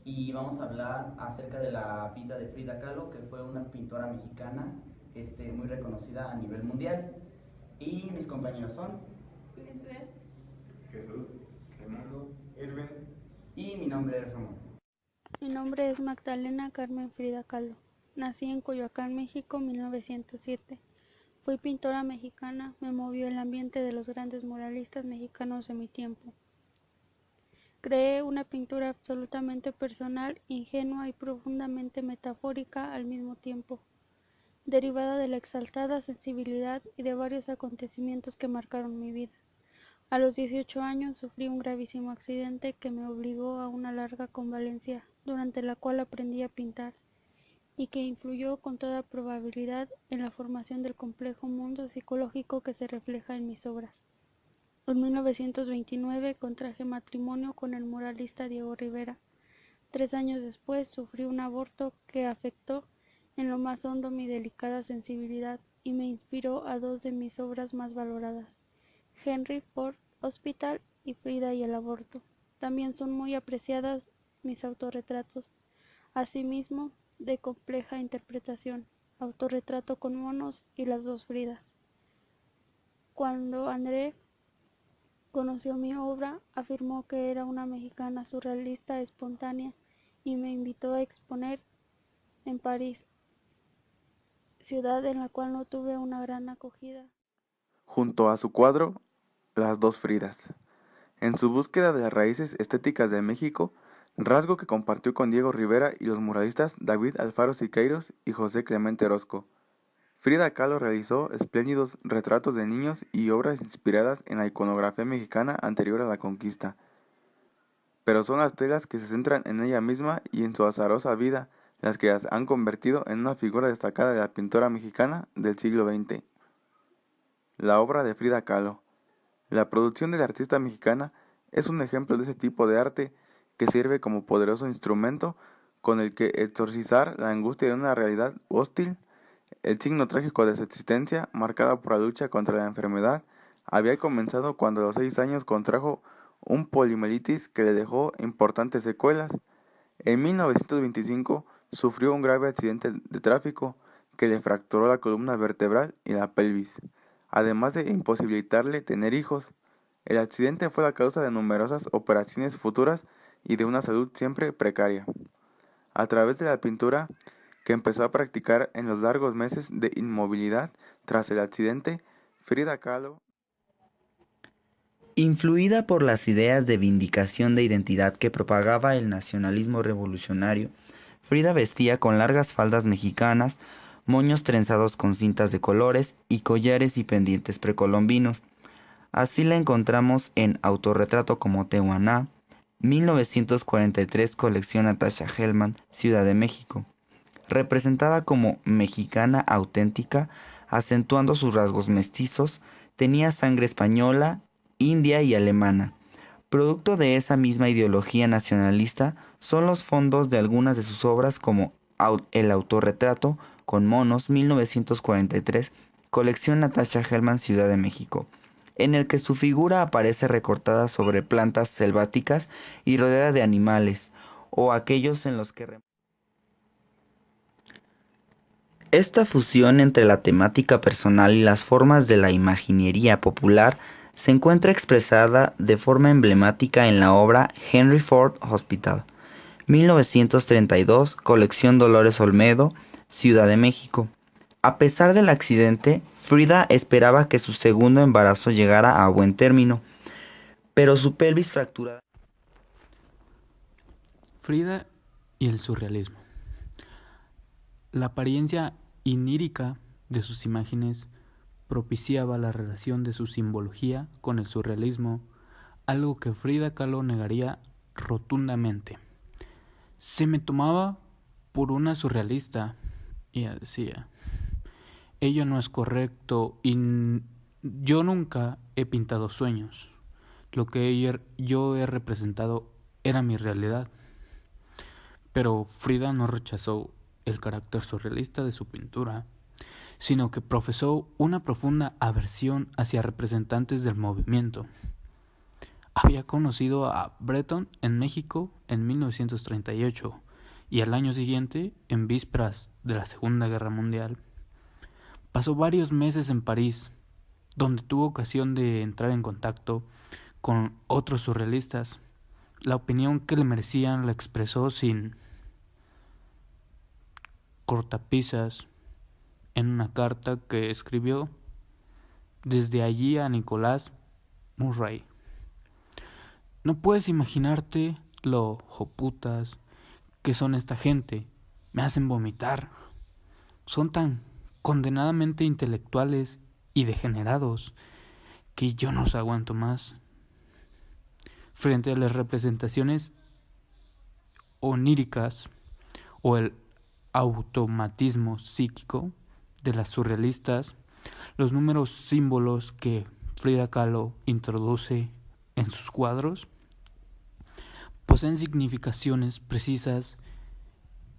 y vamos a hablar acerca de la vida de Frida Kahlo, que fue una pintora mexicana muy reconocida a nivel mundial. Y mis compañeros son Lisbeth, Jesús, Raimundo, Irving. y mi nombre es Ramón. Mi nombre es Magdalena Carmen Frida Kahlo. Nací en Coyoacán, México, 1907. Fui pintora mexicana, me movió el ambiente de los grandes muralistas mexicanos de mi tiempo. Creé una pintura absolutamente personal, ingenua y profundamente metafórica al mismo tiempo, derivada de la exaltada sensibilidad y de varios acontecimientos que marcaron mi vida. A los 18 años sufrí un gravísimo accidente que me obligó a una larga convalecencia, durante la cual aprendí a pintar, y que influyó con toda probabilidad en la formación del complejo mundo psicológico que se refleja en mis obras. En 1929 contraje matrimonio con el muralista Diego Rivera. 3 años después sufrí un aborto que afectó en lo más hondo mi delicada sensibilidad y me inspiró a dos de mis obras más valoradas, Henry Ford Hospital y Frida y el aborto. También son muy apreciadas mis autorretratos, asimismo de compleja interpretación, Autorretrato con monos y Las dos Fridas. Cuando André conoció mi obra, afirmó que era una mexicana surrealista espontánea y me invitó a exponer en París, ciudad en la cual no tuve una gran acogida. Junto a su cuadro, Las dos Fridas. En su búsqueda de las raíces estéticas de México, rasgo que compartió con Diego Rivera y los muralistas David Alfaro Siqueiros y José Clemente Orozco, Frida Kahlo realizó espléndidos retratos de niños y obras inspiradas en la iconografía mexicana anterior a la conquista. Pero son las telas que se centran en ella misma y en su azarosa vida las que la han convertido en una figura destacada de la pintora mexicana del siglo XX. La obra de Frida Kahlo. La producción de la artista mexicana es un ejemplo de ese tipo de arte que sirve como poderoso instrumento con el que exorcizar la angustia de una realidad hostil. El signo trágico de su existencia, marcada por la lucha contra la enfermedad, había comenzado cuando a los 6 años contrajo un poliomielitis que le dejó importantes secuelas. En 1925 sufrió un grave accidente de tráfico que le fracturó la columna vertebral y la pelvis, además de imposibilitarle tener hijos. El accidente fue la causa de numerosas operaciones futuras y de una salud siempre precaria. A través de la pintura, que empezó a practicar en los largos meses de inmovilidad tras el accidente, Frida Kahlo, influida por las ideas de vindicación de identidad que propagaba el nacionalismo revolucionario, Frida vestía con largas faldas mexicanas, moños trenzados con cintas de colores y collares y pendientes precolombinos. Así la encontramos en Autorretrato como Tehuaná, 1943, colección Natasha Hellman, Ciudad de México. Representada como mexicana auténtica, acentuando sus rasgos mestizos, tenía sangre española, india y alemana. Producto de esa misma ideología nacionalista son los fondos de algunas de sus obras como El autorretrato con monos, 1943, colección Natasha Hellman, Ciudad de México, en el que su figura aparece recortada sobre plantas selváticas y rodeada de animales, o aquellos en los que esta fusión entre la temática personal y las formas de la imaginería popular se encuentra expresada de forma emblemática en la obra Henry Ford Hospital, 1932, colección Dolores Olmedo, Ciudad de México. A pesar del accidente, Frida esperaba que su segundo embarazo llegara a buen término, pero su pelvis fracturada. Frida y el surrealismo. La apariencia inírica de sus imágenes propiciaba la relación de su simbología con el surrealismo, algo que Frida Kahlo negaría rotundamente. Se me tomaba por una surrealista, y ella decía, ello no es correcto y yo nunca he pintado sueños. Lo que yo he representado era mi realidad. Pero Frida no rechazó el carácter surrealista de su pintura, sino que profesó una profunda aversión hacia representantes del movimiento. había conocido a Breton en México en 1938 y al año siguiente, en vísperas de la Segunda Guerra Mundial, pasó varios meses en París, donde tuvo ocasión de entrar en contacto con otros surrealistas. La opinión que le merecían la expresó sin cortapisas en una carta que escribió desde allí a Nicolas Murray. No puedes imaginarte lo joputas que son esta gente. Me hacen vomitar. Son tan condenadamente intelectuales y degenerados que yo no los aguanto más. Frente a las representaciones oníricas o el automatismo psíquico de las surrealistas, los números símbolos que Frida Kahlo introduce en sus cuadros poseen significaciones precisas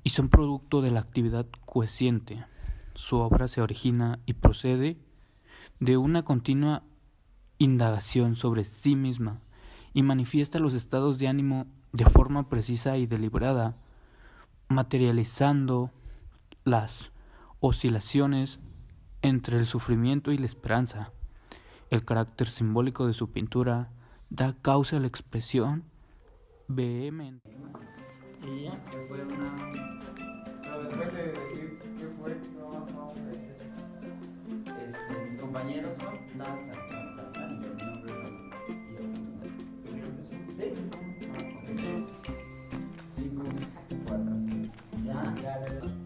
y son producto de la actividad consciente. Su obra se origina y procede de una continua indagación sobre sí misma y manifiesta los estados de ánimo de forma precisa y deliberada, materializando las oscilaciones entre el sufrimiento y la esperanza. El carácter simbólico de su pintura da causa a la expresión vehemente. Y ya, que fue una... Pero después de decir qué fue, no más vamos a decir. mis compañeros son... y yo, mi nombre es... ¿Sí? 5, 4.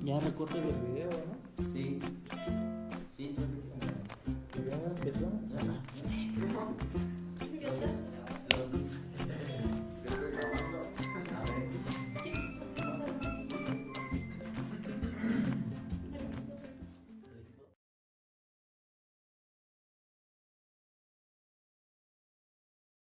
Ya recortes el video, ¿no? Sí. Sí, Ya empezó. ya.